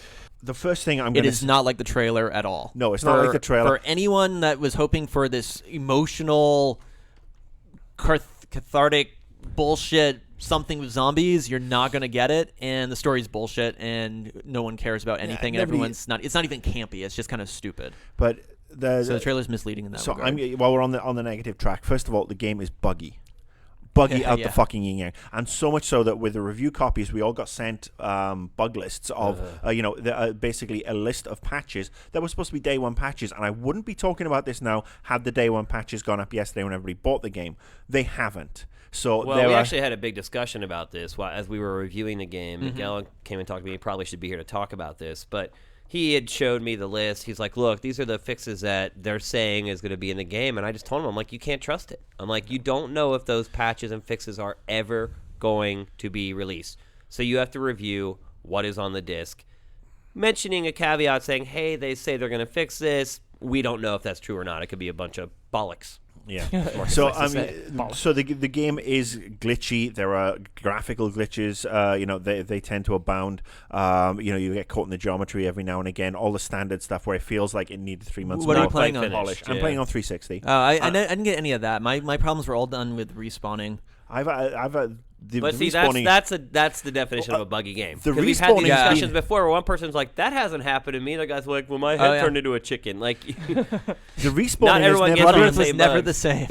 Speaker 2: The first thing I'm
Speaker 3: It
Speaker 2: going
Speaker 3: is not like the trailer at all.
Speaker 2: No, it's not like the trailer.
Speaker 3: For anyone that was hoping for this emotional, cathartic bullshit something with zombies, you're not gonna get it. And the story's bullshit, and no one cares about anything. And everyone's not. It's not even campy. It's just kind of stupid.
Speaker 2: But
Speaker 3: So the trailer's misleading in that
Speaker 2: So
Speaker 3: regard.
Speaker 2: while we're on the negative track, first of all, the game is buggy out
Speaker 3: Yeah.
Speaker 2: the fucking yin yang, and so much so that with the review copies, we all got sent bug lists of basically a list of patches that were supposed to be day one patches. And I wouldn't be talking about this now had the day one patches gone up yesterday when everybody bought the game. They haven't. So
Speaker 1: Well,
Speaker 2: there
Speaker 1: we
Speaker 2: are,
Speaker 1: actually had a big discussion about this as we were reviewing the game. Miguel came and talked to me. He probably should be here to talk about this, but he had showed me the list. He's like, look, these are the fixes that they're saying is going to be in the game. And I just told him, I'm like, you can't trust it. I'm like, you don't know if those patches and fixes are ever going to be released. So you have to review what is on the disc. Mentioning a caveat saying, hey, they say they're going to fix this. We don't know if that's true or not. It could be a bunch of bollocks.
Speaker 2: Yeah. So the game is glitchy. There are graphical glitches. They tend to abound. You get caught in the geometry every now and again. All the standard stuff where it feels like it needed 3 months.
Speaker 3: What are
Speaker 2: more
Speaker 3: you playing on?
Speaker 2: polish. I'm
Speaker 1: Yeah.
Speaker 2: playing on 360.
Speaker 3: I didn't get any of that. My problems were all done with respawning.
Speaker 2: I've
Speaker 1: But see,
Speaker 2: respawning-
Speaker 1: that's the definition of a buggy game.
Speaker 2: the
Speaker 1: 'Cause we've had these
Speaker 2: respawning's
Speaker 1: discussions
Speaker 2: been-
Speaker 1: before where one person's like, "That hasn't happened to me." The guy's like, "Well, my head turned into a chicken." Like,
Speaker 2: the respawning
Speaker 1: not everyone
Speaker 2: has
Speaker 1: gets
Speaker 2: never
Speaker 1: on
Speaker 3: Bloodworth
Speaker 1: the
Speaker 3: was
Speaker 1: same
Speaker 3: never
Speaker 1: bug.
Speaker 3: the same.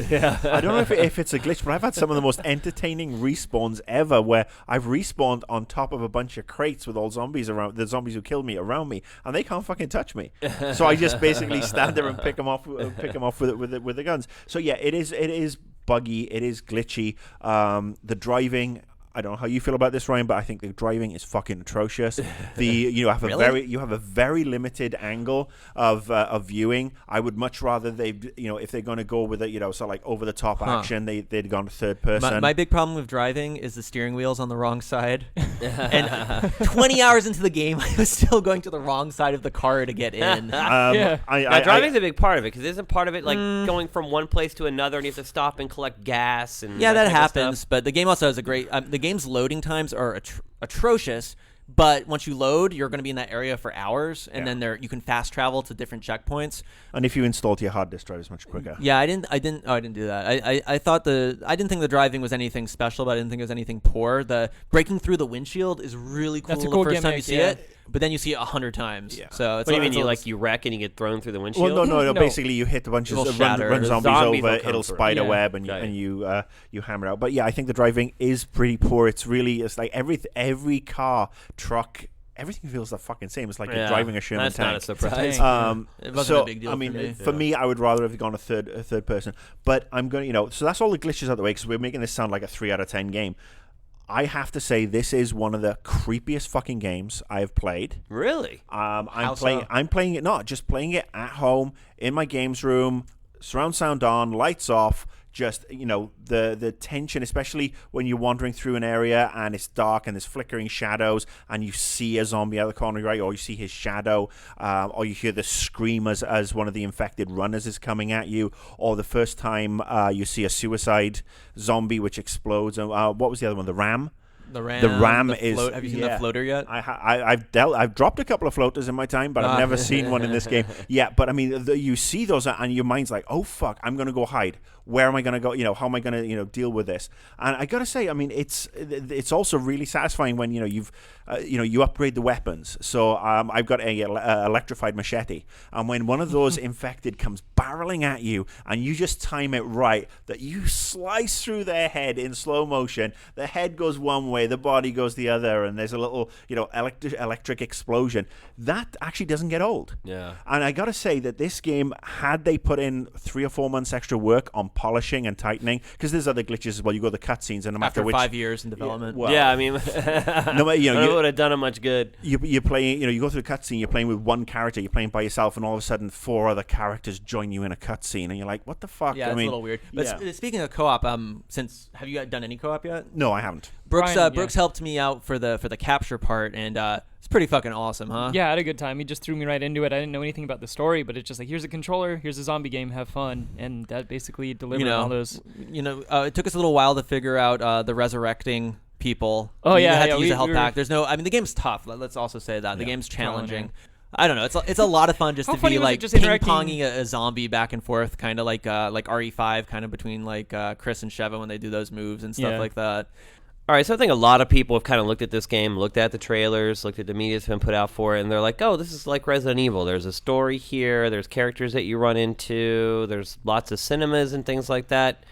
Speaker 2: I don't know if it's a glitch, but I've had some of the most entertaining respawns ever where I've respawned on top of a bunch of crates with all zombies around, the zombies who killed me around me, and they can't fucking touch me. So I just basically stand there and pick them off with the guns. So yeah, it is buggy, it is glitchy. The driving, I don't know how you feel about this, Ryan, but I think the driving is fucking atrocious. You have a very limited angle of viewing. I would much rather if they're going to go with it, sort of like over the top action, they'd gone to third person.
Speaker 3: My big problem with driving is the steering wheel's on the wrong side. And 20 hours into the game, I was still going to the wrong side of the car to get in.
Speaker 4: Yeah.
Speaker 1: now, driving's a big part of it because isn't part of it like going from one place to another and you have to stop and collect gas and
Speaker 3: Yeah, that
Speaker 1: type of
Speaker 3: happens.
Speaker 1: stuff?
Speaker 3: But the game also has a great. The game's loading times are atrocious. But once you load, you're going to be in that area for hours, and then you can fast travel to different checkpoints.
Speaker 2: And if you install to your hard disk drive, it's much quicker.
Speaker 3: Yeah, I didn't do that. I thought I didn't think the driving was anything special, but I didn't think it was anything poor. The breaking through the windshield is really cool.
Speaker 4: That's a cool
Speaker 3: the first time you
Speaker 4: gimmick,
Speaker 3: see
Speaker 4: yeah.
Speaker 3: it, but then you see it 100 times.
Speaker 2: Yeah.
Speaker 3: So it's
Speaker 1: What do you
Speaker 3: it's
Speaker 1: mean?
Speaker 3: a-
Speaker 1: You wreck and you get thrown through the windshield?
Speaker 2: Well, no.
Speaker 4: No.
Speaker 2: Basically, you hit a bunch of
Speaker 3: It'll
Speaker 2: run
Speaker 3: shatter.
Speaker 2: zombies
Speaker 1: Zombies will
Speaker 2: over.
Speaker 1: come
Speaker 2: It'll
Speaker 1: through.
Speaker 2: spider
Speaker 4: Yeah.
Speaker 2: web, and you hammer it out. But yeah, I think the driving is pretty poor. It's like every car, truck, everything feels the fucking same. It's like you're driving a Sherman
Speaker 1: That's not a
Speaker 2: tank.
Speaker 1: surprise.
Speaker 4: tank.
Speaker 3: It wasn't
Speaker 2: So
Speaker 3: a big deal
Speaker 2: I mean,
Speaker 3: for me.
Speaker 2: I would rather have gone a third person. But I'm going to, so that's all the glitches out of the way because we're making this sound like a 3 out of 10 game. I have to say this is one of the creepiest fucking games I have played.
Speaker 1: Really?
Speaker 3: How
Speaker 2: I'm playing it not just playing it at home in my games room, surround sound on, lights off. Just the tension, especially when you're wandering through an area and it's dark and there's flickering shadows and you see a zombie out of the corner, right, or you see his shadow, or you hear the scream as one of the infected runners is coming at you, or the first time you see a suicide zombie which explodes. What was the other one? The ram.
Speaker 3: The ram.
Speaker 2: The ram
Speaker 3: the
Speaker 2: is.
Speaker 3: float. Have you seen the floater yet?
Speaker 2: I've dropped a couple of floaters in my time, but I've never seen one in this game. Yeah, but I mean, you see those, and your mind's like, "Oh fuck, I'm gonna go hide. Where am I gonna go? How am I gonna deal with this?" And I gotta say, I mean, it's also really satisfying when you upgrade the weapons. So I've got a electrified machete, and when one of those infected comes barreling at you, and you just time it right, that you slice through their head in slow motion. The head goes one way, the body goes the other, and there's a little electric explosion. That actually doesn't get old.
Speaker 1: Yeah.
Speaker 2: And I gotta say that this game, had they put in 3 or 4 months extra work on polishing and tightening, because there's other glitches as well. You go to the cutscenes, and no matter
Speaker 3: After
Speaker 2: which
Speaker 3: 5 years in development.
Speaker 2: well,
Speaker 1: Yeah, I mean,
Speaker 2: no,
Speaker 1: it would have done him much good.
Speaker 2: you're playing, you go through the cutscene, you're playing with one character, you're playing by yourself, and all of a sudden 4 other characters join you in a cutscene, and you're like, what the fuck?
Speaker 3: Yeah,
Speaker 2: I
Speaker 3: it's
Speaker 2: mean,
Speaker 3: a little weird. But speaking of co-op, have you done any co-op yet?
Speaker 2: no, I haven't.
Speaker 3: Brooks
Speaker 4: Brian,
Speaker 3: Brooks helped me out for the capture part, and it's pretty fucking awesome, huh?
Speaker 4: Yeah, I had a good time. He just threw me right into it. I didn't know anything about the story, but it's just like, here's a controller, here's a zombie game, have fun, and that basically delivered all those.
Speaker 3: It took us a little while to figure out the resurrecting people.
Speaker 4: Oh,
Speaker 3: you
Speaker 4: yeah,
Speaker 3: had
Speaker 4: yeah,
Speaker 3: to use
Speaker 4: we
Speaker 3: a health
Speaker 4: were-
Speaker 3: pack. The game's tough. Let's also say that the game's
Speaker 4: Challenging.
Speaker 3: challenging. I don't know. It's a lot of fun just
Speaker 4: How
Speaker 3: to
Speaker 4: funny
Speaker 3: be
Speaker 4: was it
Speaker 3: like
Speaker 4: just
Speaker 3: ping
Speaker 4: interacting-
Speaker 3: ponging a zombie back and forth, kind of like RE5, kind of between Chris and Sheva when they do those moves and stuff
Speaker 4: Yeah.
Speaker 3: like that.
Speaker 1: All right, so I think a lot of people have kind of looked at this game, looked at the trailers, looked at the media that's been put out for it, and they're like, oh, this is like Resident Evil. There's a story here. There's characters that you run into. There's lots of cinemas and things like that.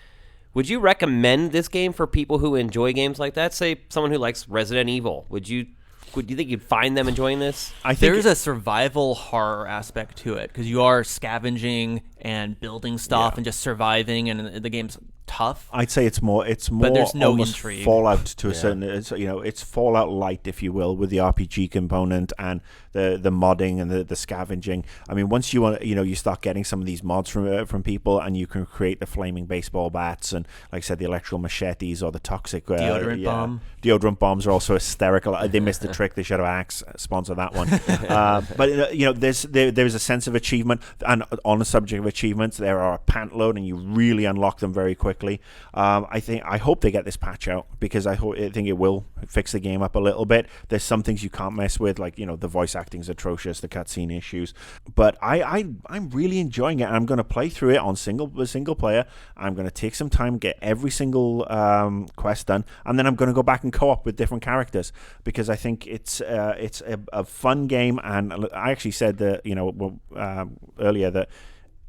Speaker 1: Would you recommend this game for people who enjoy games like that? Say someone who likes Resident Evil. Would you think you'd find them enjoying this?
Speaker 2: I think
Speaker 3: There's a survival horror aspect to it because you are scavenging and building stuff and just surviving, and the game's tough.
Speaker 2: I'd say it's more
Speaker 3: there's no
Speaker 2: almost
Speaker 3: intrigue.
Speaker 2: Fallout to a certain, it's Fallout light, if you will, with the RPG component and the modding and the scavenging. I mean, once you start getting some of these mods from people, and you can create the flaming baseball bats and, like I said, the electrical machetes or the toxic
Speaker 3: Deodorant bomb.
Speaker 2: Deodorant bombs are also hysterical. They missed the trick. They should have Axe sponsor that one. But there's a sense of achievement, and on the subject of achievements, there are a pant load, and you really unlock them very quickly. quickly. I hope they get this patch out, because I think it will fix the game up a little bit. There's some things you can't mess with, like, the voice acting's atrocious, the cutscene issues. But I'm really enjoying it, and I'm going to play through it on single player. I'm going to take some time, get every single quest done, and then I'm going to go back and co-op with different characters, because I think it's a fun game. And I actually said that earlier that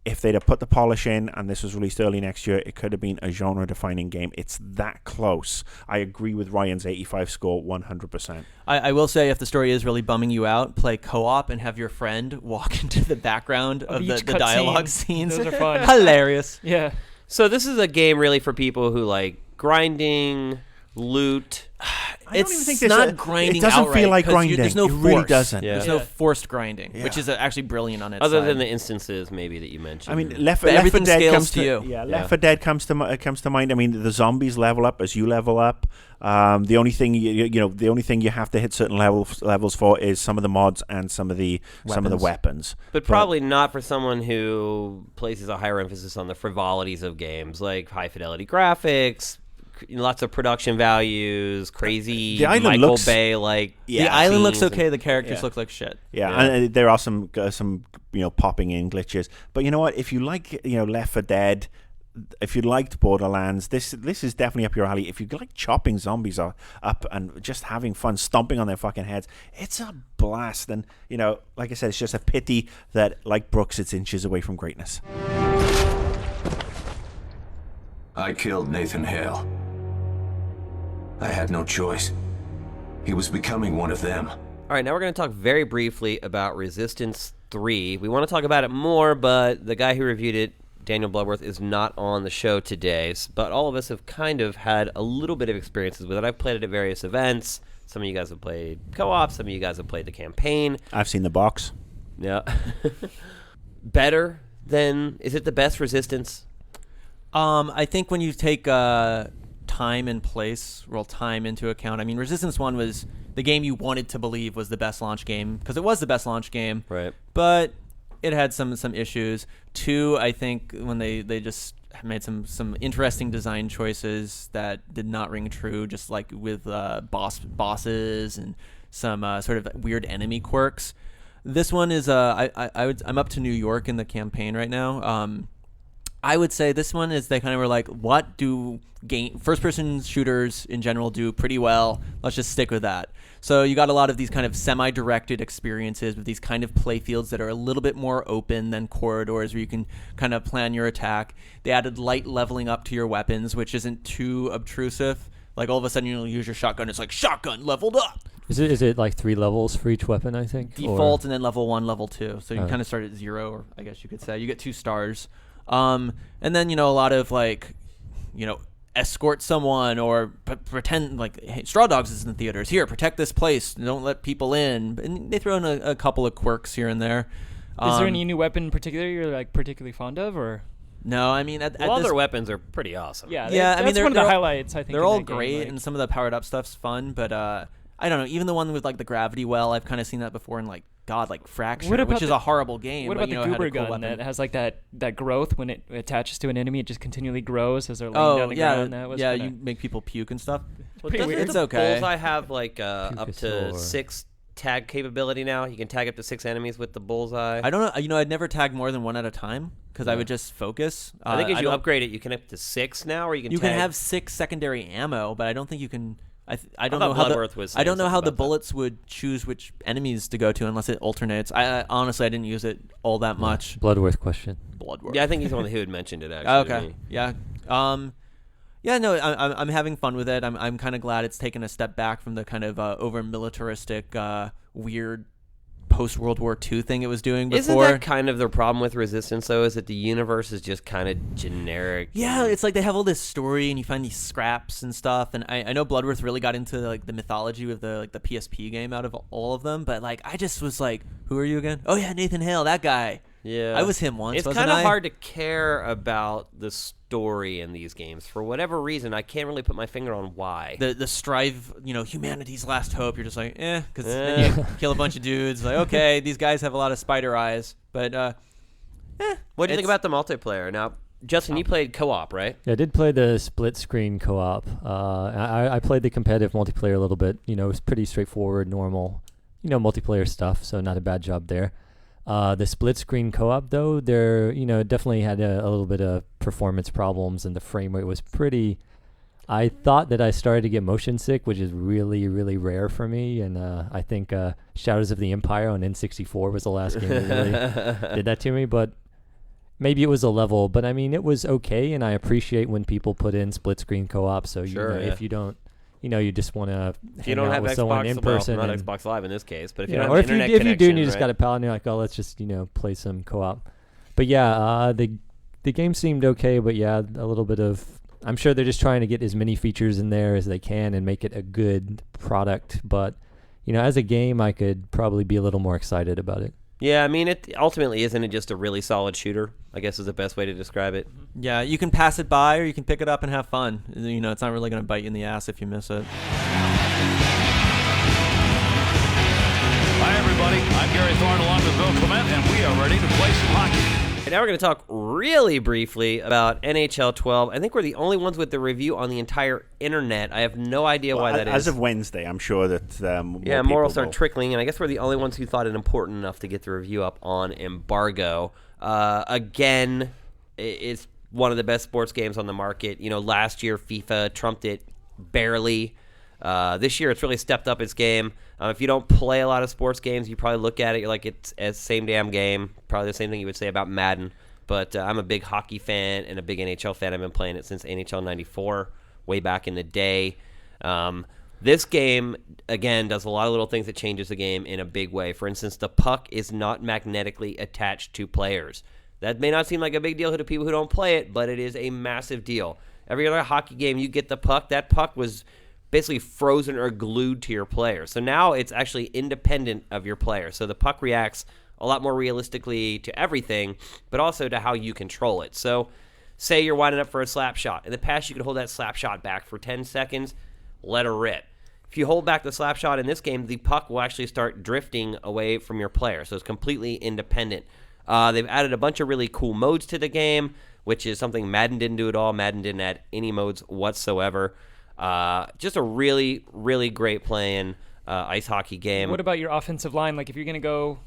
Speaker 2: if they'd have put the polish in and this was released early next year, it could have been a genre-defining game. It's that close. I agree with Ryan's 85 score 100%.
Speaker 3: I will say, if the story is really bumming you out, play co-op and have your friend walk into the background of the dialogue scenes.
Speaker 4: Those are fun.
Speaker 3: Hilarious.
Speaker 4: Yeah.
Speaker 1: So this is a game really for people who like grinding, loot.
Speaker 2: I don't even think
Speaker 3: It's not grinding.
Speaker 2: It doesn't feel like grinding.
Speaker 3: There's no
Speaker 2: it
Speaker 3: force.
Speaker 2: really doesn't.
Speaker 1: Yeah.
Speaker 3: There's no forced grinding,
Speaker 2: Yeah.
Speaker 3: which is actually brilliant on its
Speaker 1: Other
Speaker 3: side.
Speaker 1: than the instances maybe that you mentioned.
Speaker 2: I mean, Left 4
Speaker 3: everything
Speaker 2: Dead
Speaker 3: scales
Speaker 2: comes
Speaker 3: to you.
Speaker 2: Yeah,
Speaker 1: Yeah.
Speaker 2: Left 4 Dead comes to mind. I mean, the zombies level up as you level up. The only thing the only thing you have to hit certain levels for is some of the mods and some of the weapons.
Speaker 1: but probably not for someone who places a higher emphasis on the frivolities of games, like high fidelity graphics, lots of production values, crazy
Speaker 2: The island
Speaker 1: Michael
Speaker 2: looks-
Speaker 1: Bay like.
Speaker 3: The island looks
Speaker 1: scenes
Speaker 3: okay. The characters
Speaker 2: Yeah.
Speaker 3: look like shit.
Speaker 2: Yeah,
Speaker 1: Yeah.
Speaker 2: and there are some popping in glitches. But you know what? If you like Left 4 Dead, if you liked Borderlands, this is definitely up your alley. If you like chopping zombies up and just having fun stomping on their fucking heads, it's a blast. And like I said, it's just a pity that, like Brooks, it's inches away from greatness.
Speaker 7: I killed Nathan Hale. I had no choice. He was becoming one of them.
Speaker 1: All right, now we're going to talk very briefly about Resistance 3. We want to talk about it more, but the guy who reviewed it, Daniel Bloodworth, is not on the show today. But all of us have kind of had a little bit of experiences with it. I've played it at various events. Some of you guys have played co-op. Some of you guys have played the campaign.
Speaker 2: I've seen the box.
Speaker 1: Yeah. Better than... Is it the best Resistance?
Speaker 3: I think when you take time and place, roll time into account. I mean, Resistance 1 was the game you wanted to believe was the best launch game, because it was the best launch game.
Speaker 1: Right.
Speaker 3: But it had some issues. 2, I think, when they just made some interesting design choices that did not ring true, just like with bosses and some sort of weird enemy quirks. This one is I'm up to New York in the campaign right now. I would say this one is they kind of were like, what do first-person shooters in general do pretty well? Let's just stick with that. So you got a lot of these kind of semi-directed experiences with these kind of play fields that are a little bit more open than corridors where you can kind of plan your attack. They added light leveling up to your weapons, which isn't too obtrusive. Like all of a sudden you'll use your shotgun. It's like shotgun leveled up.
Speaker 8: Is it like 3 levels for each weapon, I think?
Speaker 3: Default and then level 1, level 2. So you
Speaker 8: Oh.
Speaker 3: kind of start at 0, or I guess you could say. You get 2 stars. And then, a lot of like, escort someone or pretend like, hey, Straw Dogs is in theaters. Here, protect this place. Don't let people in. And they throw in a couple of quirks here and there.
Speaker 4: Is there any new weapon in particular you're like particularly fond of, or?
Speaker 3: No, I mean, at
Speaker 1: All
Speaker 3: this,
Speaker 1: their weapons are pretty awesome.
Speaker 4: Yeah,
Speaker 3: Yeah, I mean,
Speaker 4: that's
Speaker 3: they're-
Speaker 4: one of the
Speaker 3: they're all-
Speaker 4: highlights. I think
Speaker 3: they're
Speaker 4: in
Speaker 3: all
Speaker 4: that game,
Speaker 3: great,
Speaker 4: like-
Speaker 3: and some of the powered up stuff's fun. But I don't know. Even the one with like the gravity well, I've kind of seen that before in like Fracture,
Speaker 4: What about
Speaker 3: which is
Speaker 4: the-
Speaker 3: a horrible game.
Speaker 4: What
Speaker 3: but,
Speaker 4: about the
Speaker 3: it had a
Speaker 4: goober
Speaker 3: cool
Speaker 4: gun
Speaker 3: weapon.
Speaker 4: that has like that growth when it attaches to an enemy? It just continually grows as they're laying
Speaker 3: Oh
Speaker 4: down the
Speaker 3: yeah,
Speaker 4: ground. That was
Speaker 3: yeah.
Speaker 4: kinda-
Speaker 3: You make people puke and stuff.
Speaker 1: Well,
Speaker 4: pretty
Speaker 1: doesn't
Speaker 4: weird.
Speaker 3: It's
Speaker 1: the
Speaker 3: okay.
Speaker 1: Bullseye have like up to
Speaker 8: Pucosaur.
Speaker 1: 6 tag capability now? You can tag up to 6 enemies with the Bullseye.
Speaker 3: I don't know. I'd never tag more than one at a time because I would just focus.
Speaker 1: I think as you
Speaker 3: don't-
Speaker 1: upgrade it, you can up to 6 now, or you can
Speaker 3: you
Speaker 1: tag...
Speaker 3: can have 6 secondary ammo, but I don't think you can. I don't
Speaker 1: thought
Speaker 3: know how
Speaker 1: Bloodworth was
Speaker 3: I don't
Speaker 1: saying
Speaker 3: know how
Speaker 1: something
Speaker 3: the
Speaker 1: about that.
Speaker 3: bullets would choose which enemies to go to unless it alternates. I honestly I didn't use it all that much.
Speaker 8: Bloodworth question.
Speaker 3: Bloodworth.
Speaker 1: Yeah, I think he's the one who had mentioned it, actually. to
Speaker 3: Okay.
Speaker 1: me.
Speaker 3: Yeah. Yeah. No. I'm having fun with it. I'm kind of glad it's taken a step back from the kind of over militaristic, weird post World War II thing it was doing before.
Speaker 1: Isn't that kind of the problem with Resistance, though, is that the universe is just kind of generic?
Speaker 3: Yeah, it's like they have all this story, and you find these scraps and stuff. And I know Bloodworth really got into like the mythology with the PSP game out of all of them. But like, I just was like, who are you again? Oh yeah, Nathan Hale, that guy.
Speaker 1: Yeah.
Speaker 3: I was him once.
Speaker 1: It's
Speaker 3: wasn't
Speaker 1: kind of
Speaker 3: I?
Speaker 1: hard to care about the story in these games. For whatever reason, I can't really put my finger on why.
Speaker 3: The strive, humanity's last hope. You're just like, because then you kill a bunch of dudes. Like, okay, these guys have a lot of spider eyes, but
Speaker 1: What do you think
Speaker 3: it's-
Speaker 1: about the multiplayer? Now, Justin, you played co-op, right?
Speaker 8: Yeah, I did play the split screen co-op. I played the competitive multiplayer a little bit. You know, it was pretty straightforward, normal, multiplayer stuff. So not a bad job there. The split screen co-op though, there, definitely had a little bit of performance problems, and the frame rate was pretty. I thought that I started to get motion sick, which is really, really rare for me. And I think Shadows of the Empire on N64 was the last game that really did that to me. But maybe it was a level. But I mean, it was okay, and I appreciate when people put in split screen co-op. So if you don't, you just want to hang out with someone in person.
Speaker 1: Not Xbox Live in this case, but if you
Speaker 8: Yeah,
Speaker 1: don't
Speaker 8: or
Speaker 1: have
Speaker 8: if you
Speaker 1: internet
Speaker 8: if you do and you
Speaker 1: connection,
Speaker 8: just
Speaker 1: right?
Speaker 8: got a pal and you're like, oh, let's just play some co-op. But yeah, the game seemed okay, but yeah, a little bit of. I'm sure they're just trying to get as many features in there as they can and make it a good product. But as a game, I could probably be a little more excited about it.
Speaker 1: Yeah, I mean, it ultimately isn't it just a really solid shooter, I guess is the best way to describe it.
Speaker 3: Yeah, you can pass it by or you can pick it up and have fun. It's not really going to bite you in the ass if you miss it.
Speaker 9: Hi, everybody. I'm Gary Thorne along with Bill Clement, and we are ready to play some hockey.
Speaker 1: And now we're going to talk really briefly about NHL 12. I think we're the only ones with the review on the entire internet. I have no idea why that is.
Speaker 2: As of Wednesday, I'm sure that
Speaker 1: more will start trickling, and I guess we're the only ones who thought it important enough to get the review up on embargo. Again, it's one of the best sports games on the market. Last year FIFA trumped it barely. This year it's really stepped up its game. If you don't play a lot of sports games, you probably look at it, you're like, it's the same damn game. Probably the same thing you would say about Madden. But I'm a big hockey fan and a big NHL fan. I've been playing it since NHL 94, way back in the day. This game, again, does a lot of little things that changes the game in a big way. For instance, the puck is not magnetically attached to players. That may not seem like a big deal to people who don't play it, but it is a massive deal. Every other hockey game, you get the puck. That puck was basically frozen or glued to your player. So now it's actually independent of your player. So the puck reacts a lot more realistically to everything, but also to how you control it. So say you're winding up for a slap shot. In the past, you could hold that slap shot back for 10 seconds, let her rip. If you hold back the slap shot in this game, the puck will actually start drifting away from your player. So it's completely independent. They've added a bunch of really cool modes to the game, which is something Madden didn't do at all. Madden didn't add any modes whatsoever. Just a really, really great playing ice hockey game.
Speaker 4: What about your offensive line? Like if you're going to go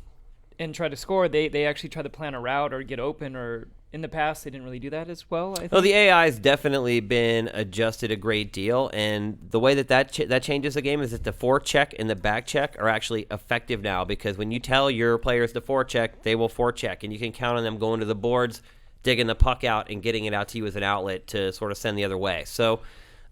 Speaker 4: and try to score, they actually try to plan a route or get open, or in the past they didn't really do that as well, I think.
Speaker 1: Oh, the AI has definitely been adjusted a great deal, and the way that changes the game is that the forecheck and the back check are actually effective now, because when you tell your players to forecheck, they will forecheck, and you can count on them going to the boards, digging the puck out, and getting it out to you as an outlet to sort of send the other way. So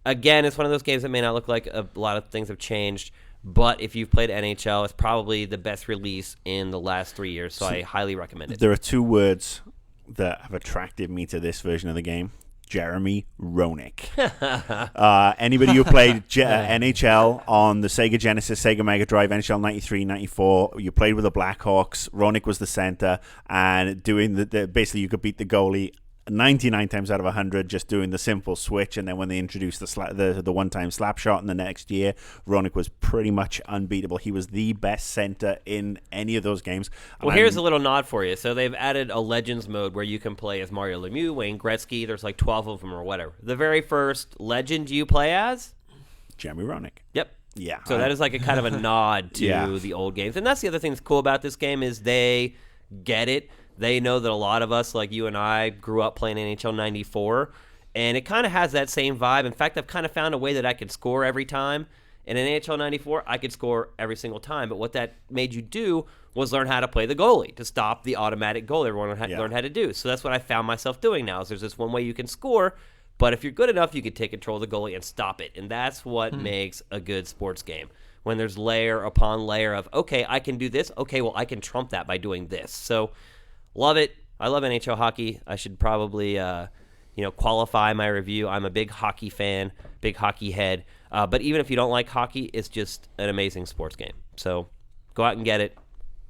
Speaker 1: again, it's one of those games that may not look like a lot of things have changed, but if you've played NHL, it's probably the best release in the last 3 years, so I highly recommend it.
Speaker 2: There are two words that have attracted me to this version of the game. Jeremy Roenick. Anybody who played NHL on the Sega Genesis, Sega Mega Drive, NHL 93, 94, you played with the Blackhawks. Roenick was the center, and doing basically you could beat the goalie 99 times out of 100 just doing the simple switch. And then when they introduced the one-time slap shot in the next year, Roenick was pretty much unbeatable. He was the best center in any of those games.
Speaker 1: Well, here's a little nod for you. So they've added a Legends mode where you can play as Mario Lemieux, Wayne Gretzky. There's like 12 of them or whatever. The very first Legend you play as?
Speaker 2: Jeremy Roenick.
Speaker 1: Yep.
Speaker 2: Yeah.
Speaker 1: So that is like a kind of a nod to the old games. And that's the other thing that's cool about this game is they get it. They know that a lot of us, like you and I, grew up playing NHL 94, and it kind of has that same vibe. In fact, I've kind of found a way that I could score every time. And in NHL 94, I could score every single time. But what that made you do was learn how to play the goalie, to stop the automatic goal everyone learned how to do. So that's what I found myself doing now, is there's this one way you can score, but if you're good enough, you can take control of the goalie and stop it. And that's what makes a good sports game. When there's layer upon layer of, okay, I can do this. Okay, well, I can trump that by doing this. So love it. I love NHL hockey. I should probably, qualify my review. I'm a big hockey fan, big hockey head. But even if you don't like hockey, it's just an amazing sports game. So go out and get it.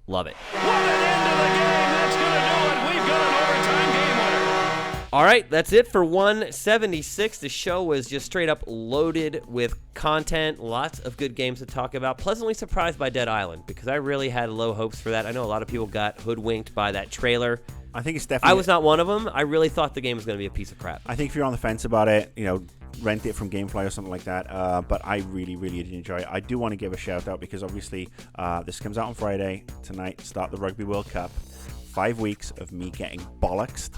Speaker 1: Love it.
Speaker 9: What an end to the game. That's going to do it. We've got an overtime game winner.
Speaker 1: All right, that's it for 176. The show was just straight up loaded with content, lots of good games to talk about. Pleasantly surprised by Dead Island, because I really had low hopes for that. I know a lot of people got hoodwinked by that trailer.
Speaker 2: I think it's definitely.
Speaker 1: I was not one of them. I really thought the game was going to be a piece of crap.
Speaker 2: I think if you're on the fence about it, rent it from GameFly or something like that. But I really, really did enjoy it. I do want to give a shout out because obviously this comes out on Friday. Tonight, start the Rugby World Cup. 5 weeks of me getting bollocksed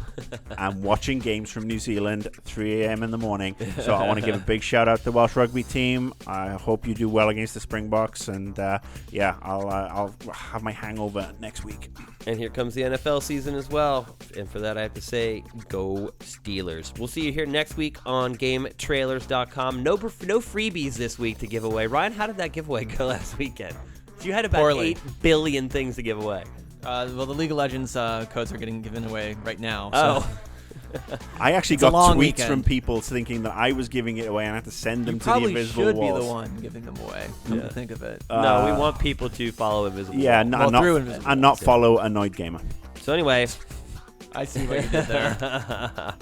Speaker 2: and watching games from New Zealand 3 a.m. in the morning. So I want to give a big shout out to the Welsh rugby team. I hope you do well against the Springboks, and I'll have my hangover next week.
Speaker 1: And here comes the NFL season as well. And for that, I have to say, go Steelers. We'll see you here next week on GameTrailers.com. No freebies this week to give away. Ryan, how did that giveaway go last weekend? So you had about
Speaker 3: Poorly.
Speaker 1: 8 billion things to give away.
Speaker 3: Well, the League of Legends codes are getting given away right now.
Speaker 1: Oh.
Speaker 3: So.
Speaker 2: I actually
Speaker 3: It's a
Speaker 2: got
Speaker 3: long
Speaker 2: tweets
Speaker 3: weekend.
Speaker 2: from people thinking that I was giving it away and I had to send them
Speaker 3: You
Speaker 2: to the
Speaker 3: probably
Speaker 2: invisible
Speaker 3: should
Speaker 2: walls.
Speaker 3: be the one giving them away. Come to think of it.
Speaker 1: No, we want people to follow Invisible
Speaker 2: Yeah,
Speaker 1: Wall.
Speaker 2: and
Speaker 3: through
Speaker 2: not,
Speaker 3: Invisible
Speaker 2: and not
Speaker 3: Walls, yeah.
Speaker 2: follow Annoyed Gamer.
Speaker 1: So anyway,
Speaker 3: I see what you did there.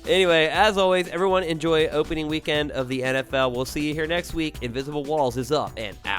Speaker 1: Anyway, as always, everyone enjoy opening weekend of the NFL. We'll see you here next week. Invisible Walls is up and out.